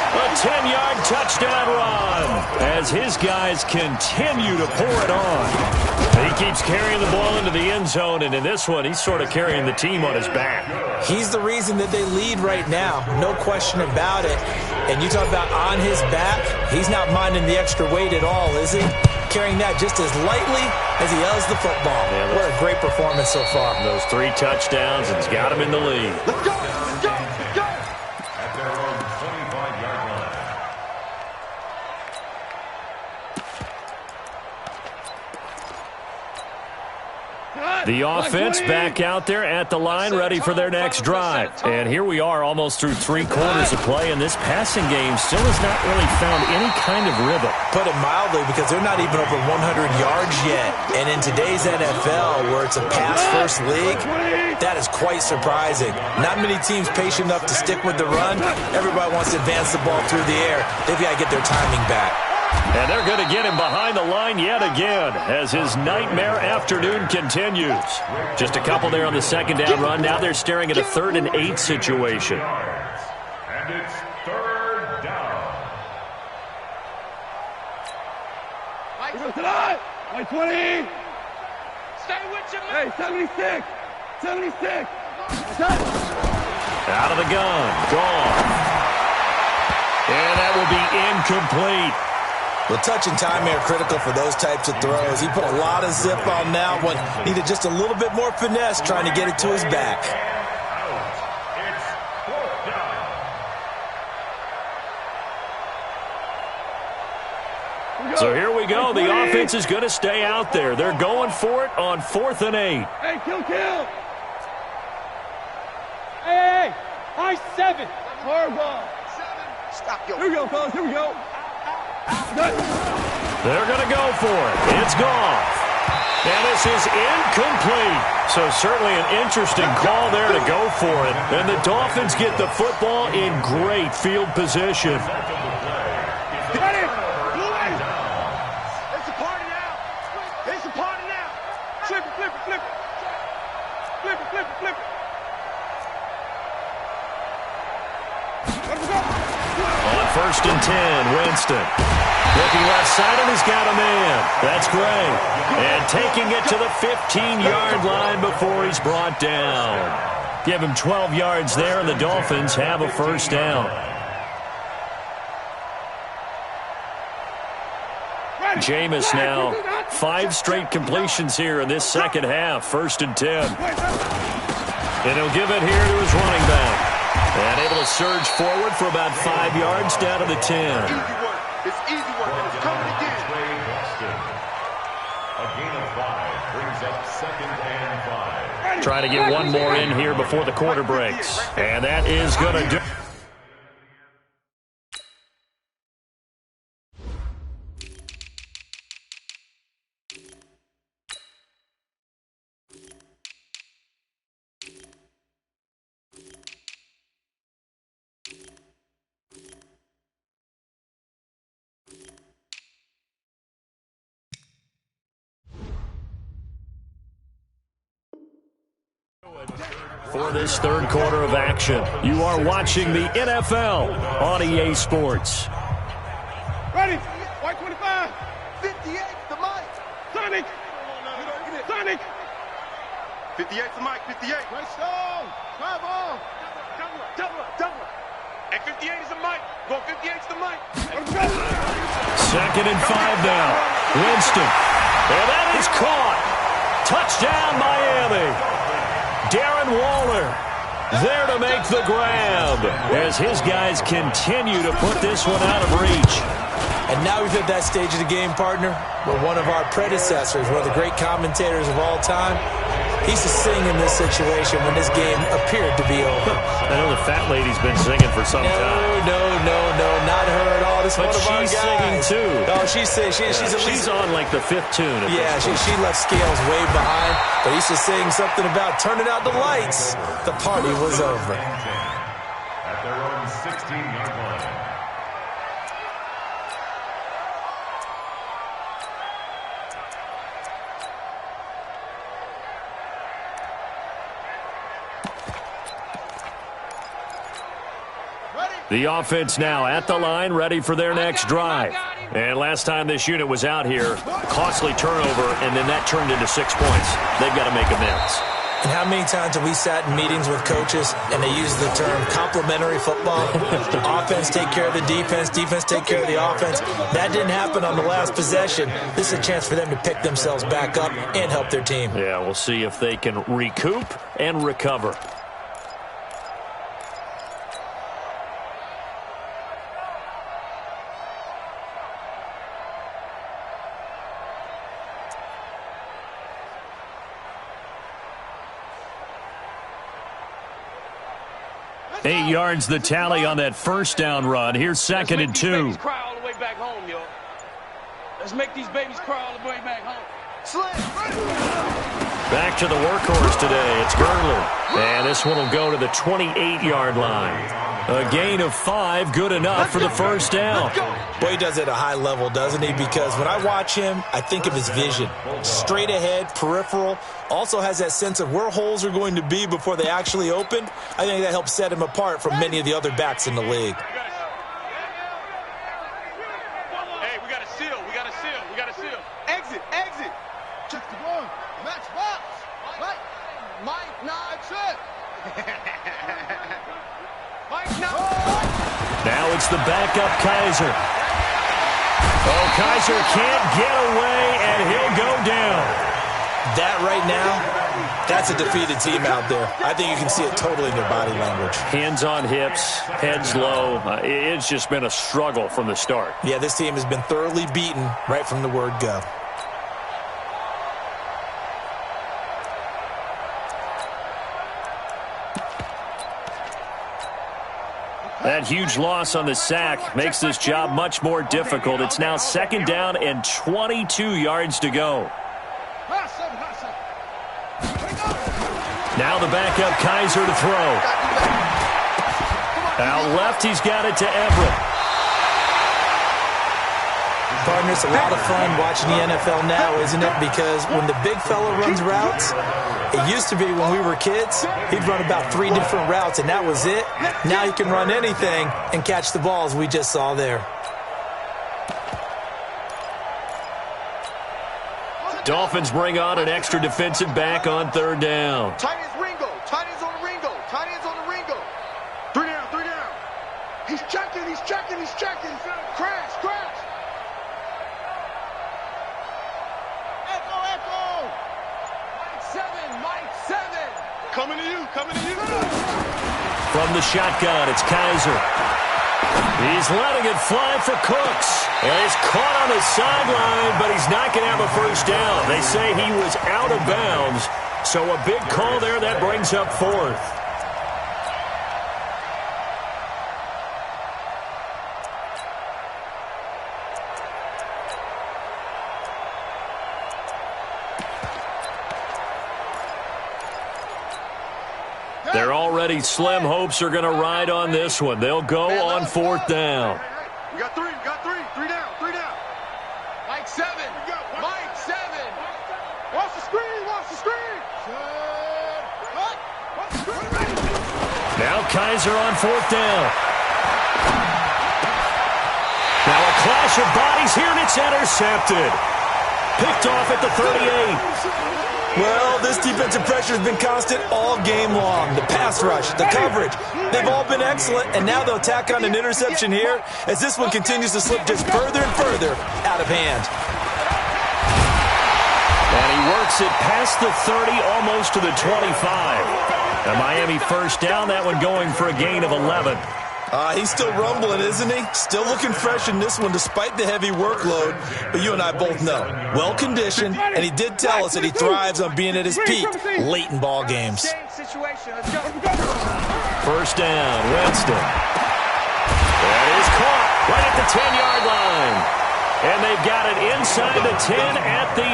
A 10-yard touchdown run as his guys continue to pour it on. He keeps carrying the ball into the end zone, and in this one, he's sort of carrying the team on his back. He's the reason that they lead right now, no question about it. And you talk about on his back, he's not minding the extra weight at all, is he? Carrying that just as lightly as he does the football. Yeah, what a great performance so far. Those 3 touchdowns, and he's got him in the lead. Let's go. At their own 25-yard line. The offense back out there at the line, ready for their next drive. And here we are almost through 3 quarters of play, and this passing game still has not really found any kind of rhythm. Put it mildly, because they're not even over 100 yards yet. And in today's NFL, where it's a pass-first league, that is quite surprising. Not many teams patient enough to stick with the run. Everybody wants to advance the ball through the air. They've got to get their timing back. And they're going to get him behind the line yet again as his nightmare afternoon continues. Just a couple there on the 2nd down run. Now they're staring at a 3rd and 8 situation. And it's 3rd down. Like 20. Stay with your Hey, 76. 76. Out of the gun. Gone. And that will be incomplete. Well, touch and timing are critical for those types of throws. He put a lot of zip on that one. Needed just a little bit more finesse trying to get it to his back. It's 4th down. So here we go. The offense is going to stay out there. They're going for it on 4th and 8. Hey, kill. Hey. High 7. Hard ball. Stop your. Here we go, fellas. Here we go. They're going to go for it. It's gone. And this is incomplete. So certainly an interesting call there to go for it. And the Dolphins get the football in great field position. Ready? It's a party now. It's a party now. Flip it. On 1st and 10, Winston. Looking left side, and he's got a man. That's great. And taking it to the 15-yard line before he's brought down. Give him 12 yards there, and the Dolphins have a 1st down. Jameis now, 5 straight completions here in this 2nd half. 1st and 10. And he'll give it here to his running back. And able to surge forward for about 5 yards down to the 10. Easy work. It's easy work, and it's coming again. A gain of 5 brings up 2nd and 5. Trying to get one more in here before the quarter breaks. And that is going to do it. For this 3rd quarter of action, you are watching the NFL on EA Sports. Ready? White 25. 58, the mic. Sonic. 58 to Mike, 58. Right stone. Drive on. Double. And 58 is a Mike. Go 58 to Mike. Second and 5 now. Winston. And that is caught. Touchdown, Miami. Darren Waller there to make the grab as his guys continue to put this one out of reach. And now we've hit that stage of the game, partner, where one of our predecessors, one of the great commentators of all time, he used to sing in this situation when this game appeared to be over. I know the fat lady's been singing for some time. No, not her at all. This is one of our guys. She's singing too. Oh, she's singing. She's on like the 5th tune. Yeah, she left scales way behind. But he used to sing something about turning out the lights. The party was over. At their own 16-yard line. The offense now at the line, ready for their next drive. And last time this unit was out here, costly turnover, and then that turned into 6 points. They've got to make amends. And how many times have we sat in meetings with coaches and they use the term complementary football? Offense take care of the defense, defense take care of the offense. That didn't happen on the last possession. This is a chance for them to pick themselves back up and help their team. Yeah, we'll see if they can recoup and recover. Eight yards the tally on that first down run. Here's second and 2. Let's cry all the way back home, yo. Let's make these babies cry all the way back home. Back to the workhorse today. It's Gurley. And this one will go to the 28-yard line. A gain of 5, good enough for the first down. Boy, he does it at a high level, doesn't he? Because when I watch him, I think of his vision. Straight ahead, peripheral. Also has that sense of where holes are going to be before they actually open. I think that helps set him apart from many of the other backs in the league. Hey, we got to seal. Exit. Check the ball. Match box. Mike, that's it. Mike, no. Now it's the backup Kaiser. Oh, Kaiser can't get away, and he'll go down. That right now, that's a defeated team out there. I think you can see it totally in their body language. Hands on hips, heads low. It's just been a struggle from the start. Yeah, this team has been thoroughly beaten right from the word go. That huge loss on the sack makes this job much more difficult. It's now second down and 22 yards to go. Now the backup Kaiser to throw. Out left, he's got it to Everett. Partner, it's a lot of fun watching the NFL now, isn't it? Because when the big fella runs routes, it used to be when we were kids, he'd run about 3 different routes, and that was it. Now he can run anything and catch the balls we just saw there. Dolphins bring on an extra defensive back on third down. Tight ends Ringo. Tight ends on the Ringo. 3 down. He's checking. Crash. Echo. Mike 7. Coming to you. From the shotgun, it's Kaiser. He's letting it fly for Cooks. And he's caught on the sideline, but he's not going to have a first down. They say he was out of bounds. So a big call there that brings up 4th. They're already slim hopes are going to ride on this one. They'll go on 4th down. We got 3. 3 down. Mike 7. Watch the screen. Now Kaiser on 4th down. Now a clash of bodies here, and it's intercepted. Picked off at the 38. Well, this defensive pressure has been constant all game long. The pass rush, the coverage, they've all been excellent, and now they'll tack on an interception here as this one continues to slip just further and further out of hand. And he works it past the 30, almost to the 25. A Miami first down, that one going for a gain of 11. He's still rumbling, isn't he? Still looking fresh in this one despite the heavy workload. But you and I both know, well-conditioned, and he did tell us that he thrives on being at his peak late in ball games. First down, Winston. That is caught right at the 10-yard line. And they've got it inside the 10 at the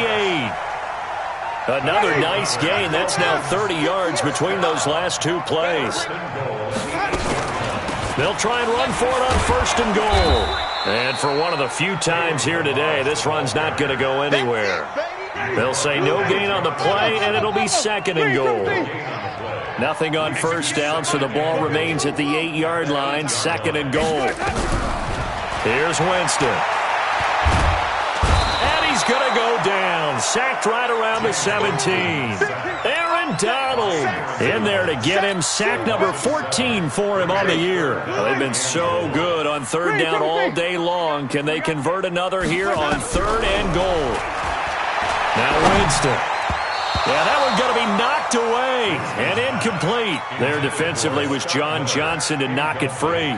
8. Another nice gain. That's now 30 yards between those last two plays. They'll try and run for it on first and goal. And for one of the few times here today, this run's not going to go anywhere. They'll say no gain on the play, and it'll be second and goal. Nothing on first down, so the ball remains at the 8-yard line, second and goal. Here's Winston. And he's going to go down. Sacked right around the 17. Aaron Donald in there to get him. Sack number 14 for him on the year. Well, they've been so good on third down all day long. Can they convert another here on third and goal? Now Winston. Yeah, that one's going to be knocked away and incomplete. There defensively was John Johnson to knock it free.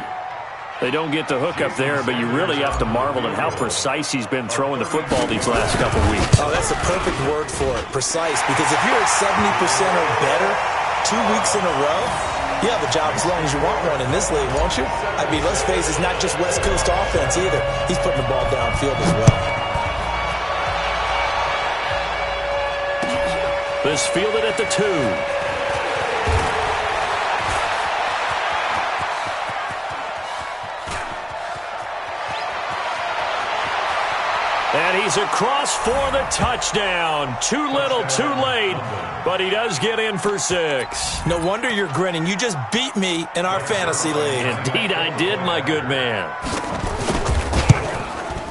They don't get the hook up there, but you really have to marvel at how precise he's been throwing the football these last couple weeks. Oh, that's the perfect word for it, precise. Because if you're at 70% or better 2 weeks in a row, you have a job as long as you want one in this league, won't you? I mean, let's face it, it's not just West Coast offense either. He's putting the ball downfield as well. This fielded at the 2. And he's across for the touchdown. Too little, too late, but he does get in for 6. No wonder you're grinning. You just beat me in our fantasy league. Indeed I did, my good man.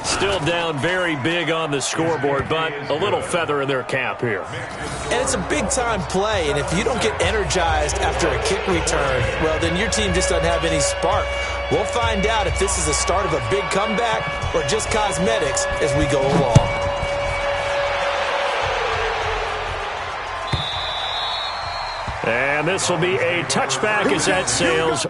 Still down very big on the scoreboard, but a little feather in their cap here. And it's a big-time play, and if you don't get energized after a kick return, well, then your team just doesn't have any spark. We'll find out if this is the start of a big comeback or just cosmetics as we go along. And this will be a touchback as that sails.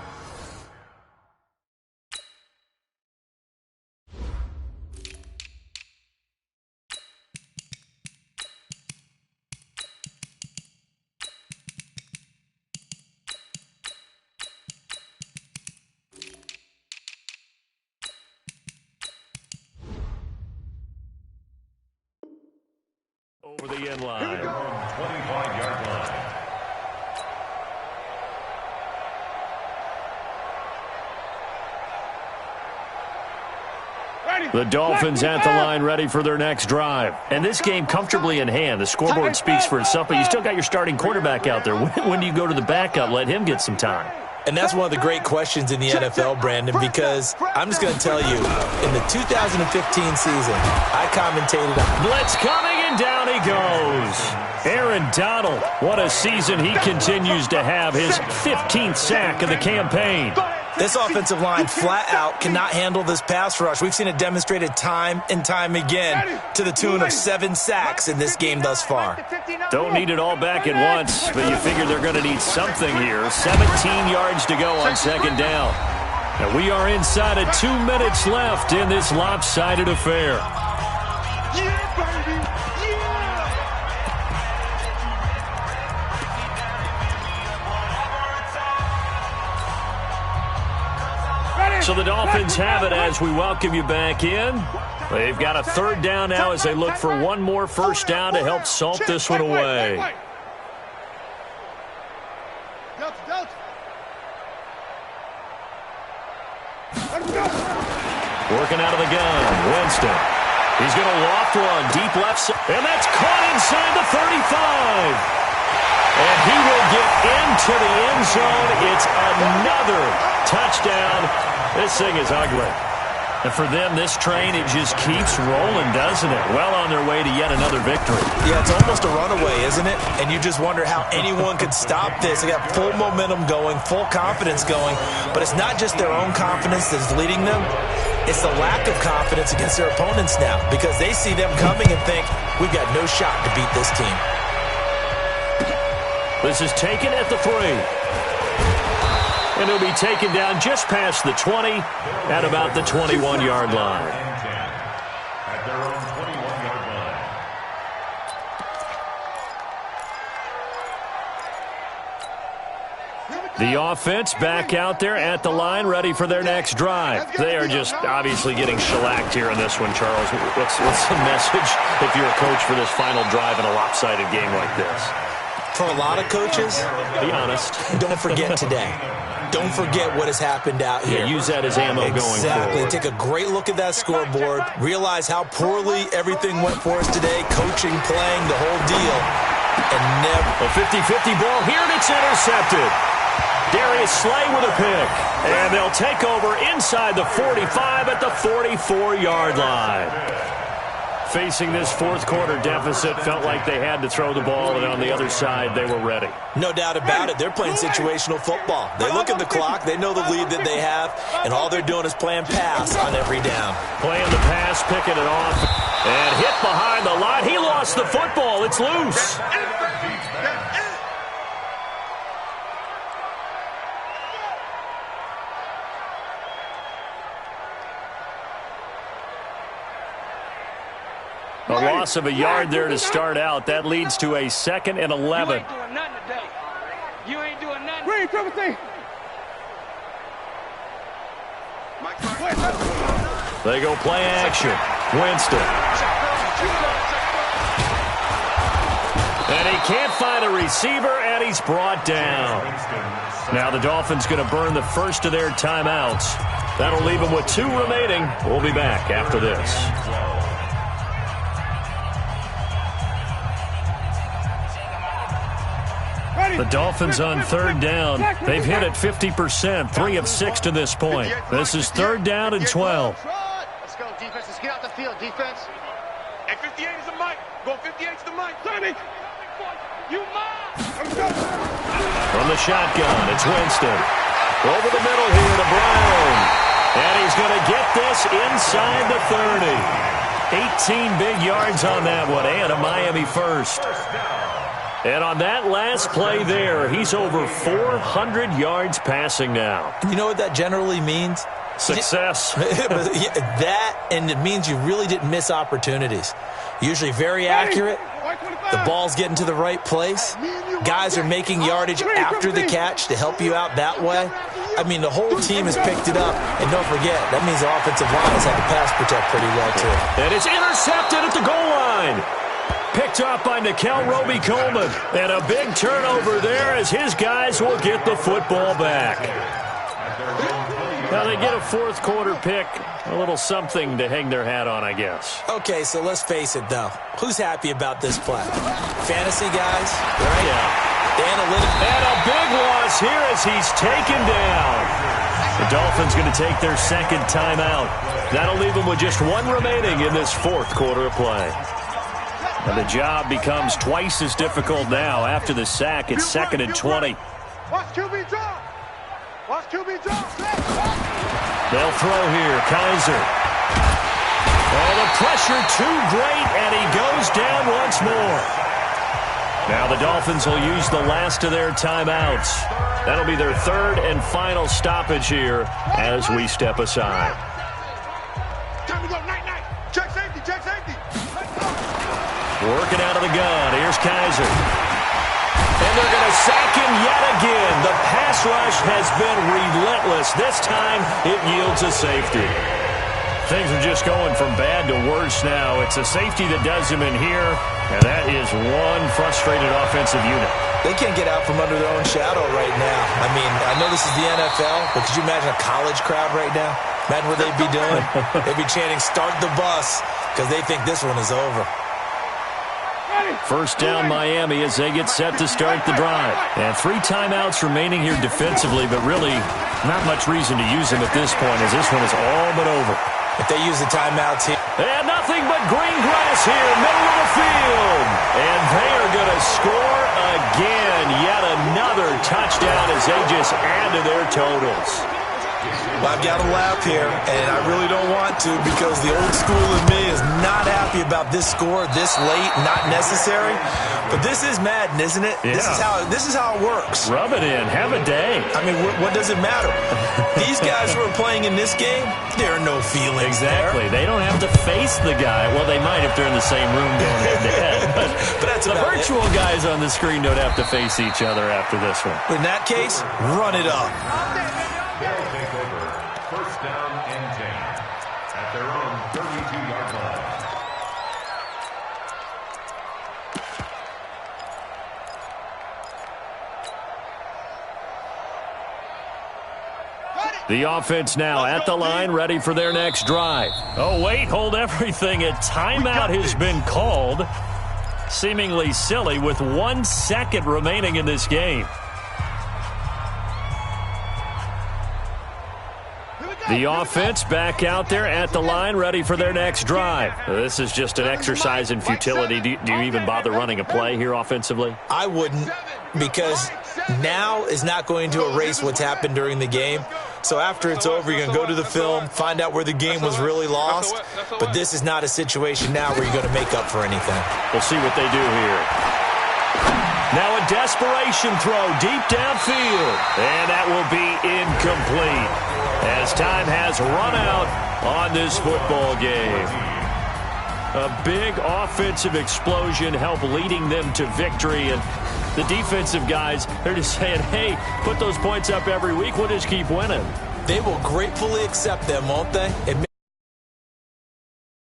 Over the end line. 25-yard line. The Dolphins at the line ready for their next drive. And this game comfortably in hand. The scoreboard speaks for itself, but you still got your starting quarterback out there. When do you go to the backup? Let him get some time. And that's one of the great questions in the NFL, Brandon, because I'm just going to tell you, in the 2015 season, I commentated on blitz coming, and down he goes. Aaron Donald, what a season he continues to have. His 15th sack of the campaign. This offensive line flat out cannot handle this pass rush. We've seen it demonstrated time and time again to the tune of 7 sacks in this game thus far. Don't need it all back at once, but you figure they're going to need something here. 17 yards to go on second down. And we are inside of 2 minutes left in this lopsided affair. Yeah, baby! Yeah! So the Dolphins have it as we welcome you back in. They've got a third down now as they look for one more first down to help salt this one away. Working out of the gun, Winston. He's going to loft one deep left side, and that's caught inside the 35. And he will get into the end zone. It's another touchdown. This thing is ugly. And for them, this train, it just keeps rolling, doesn't it? Well on their way to yet another victory. Yeah, it's almost a runaway, isn't it? And you just wonder how anyone could stop this. They got full momentum going, full confidence going. But it's not just their own confidence that's leading them. It's the lack of confidence against their opponents now, because they see them coming and think, we've got no shot to beat this team. This is taken at the 3. And it'll be taken down just past the 20 at about the 21-yard line. At their own 21-yard line. The offense back out there at the line, ready for their next drive. They are just obviously getting shellacked here in this one, Charles. What's the message if you're a coach for this final drive in a lopsided game like this? For a lot of coaches, be honest, don't forget today. Don't forget what has happened out here. Yeah, use that as ammo going forward. Exactly. Take a great look at that scoreboard. Realize how poorly everything went for us today. Coaching, playing, the whole deal. And never... A 50-50 ball here, and it's intercepted. Darius Slay with a pick. And they'll take over inside the 45 at the 44-yard line. Facing this fourth quarter deficit, felt like they had to throw the ball, and on the other side, they were ready. No doubt about it. They're playing situational football. They look at the clock, they know the lead that they have, and all they're doing is playing pass on every down. Playing the pass, picking it off, and hit behind the line. He lost the football. It's loose. A loss of a yard there to start out. That leads to a 2nd and 11. You ain't doing nothing today. You ain't doing nothing. Green, triple T. They go play action. Winston. And he can't find a receiver, and he's brought down. Now the Dolphins going to burn the first of their timeouts. That'll leave them with 2 remaining. We'll be back after this. The Dolphins on 3rd down. They've hit it 50%, 3 of 6 to this point. This is 3rd down and 12. Let's go, defense. Let's get out the field, defense. Hey, 58 is the mic. Go 58 is the mic. Tommy. You From the shotgun, it's Winston. Over the middle here to Brown. And he's going to get this inside the 30. 18 big yards on that one, and a Miami first. And on that last play there, he's over 400 yards passing now. You know what that generally means? Success. That, and it means you really didn't miss opportunities. Usually very accurate. The ball's getting to the right place. Guys are making yardage after the catch to help you out that way. I mean, the whole team has picked it up. And don't forget, that means the offensive line has had to pass protect pretty well, too. And it's intercepted at the goal line. Picked off by Nickel Roby-Coleman. And a big turnover there as his guys will get the football back. Now they get a fourth quarter pick. A little something to hang their hat on, I guess. Okay, so let's face it, though. Who's happy about this play? Fantasy guys, right? Yeah. The analytics. And a big loss here as he's taken down. The Dolphins going to take their second timeout. That'll leave them with just 1 remaining in this fourth quarter of play. And the job becomes twice as difficult now. After the sack, it's 2nd and 20. Watch QB drop. Watch QB drop. They'll throw here. Kaiser. Oh, the pressure too great, and he goes down once more. Now the Dolphins will use the last of their timeouts. That'll be their 3rd and final stoppage here as we step aside. Time to go. Night. Check safety. Check safety. Working out of the gun. Here's Kaiser. And they're going to sack him yet again. The pass rush has been relentless. This time, it yields a safety. Things are just going from bad to worse now. It's a safety that does him in here, and that is one frustrated offensive unit. They can't get out from under their own shadow right now. I mean, I know this is the NFL, but could you imagine a college crowd right now? Imagine what they'd be doing. They'd be chanting, "Start the bus," because they think this one is over. First down Miami as they get set to start the drive. And 3 timeouts remaining here defensively, but really not much reason to use them at this point as this one is all but over. If they use the timeouts here. And nothing but green grass here, middle of the field. And they are going to score again. Yet another touchdown as they just add to their totals. Well, I've got to laugh here, and I really don't want to because the old school in me is not happy about this score this late, not necessary. But this is Madden, isn't it? Yeah. This is how it works. Rub it in. Have a day. I mean, what does it matter? These guys who are playing in this game, there are no feelings Exactly. there. They don't have to face the guy. Well, they might if they're in the same room going head-to-head. But that's the about virtual guys on the screen don't have to face each other after this one. In that case, run it up. They'll take over. First down and 10 at their own 32-yard line. The offense now at the line, ready for their next drive. Oh, wait, hold everything. A timeout has been called. Seemingly silly with 1 second remaining in this game. The offense back out there at the line, ready for their next drive. This is just an exercise in futility. Do you even bother running a play here offensively? I wouldn't, because now is not going to erase what's happened during the game. So after it's over, you're going to go to the film, find out where the game was really lost. But this is not a situation now where you're going to make up for anything. We'll see what they do here. Now a desperation throw deep downfield. And that will be incomplete as time has run out on this football game. A big offensive explosion helped leading them to victory. And the defensive guys, they're just saying, hey, put those points up every week. We'll just keep winning. They will gratefully accept them, won't they?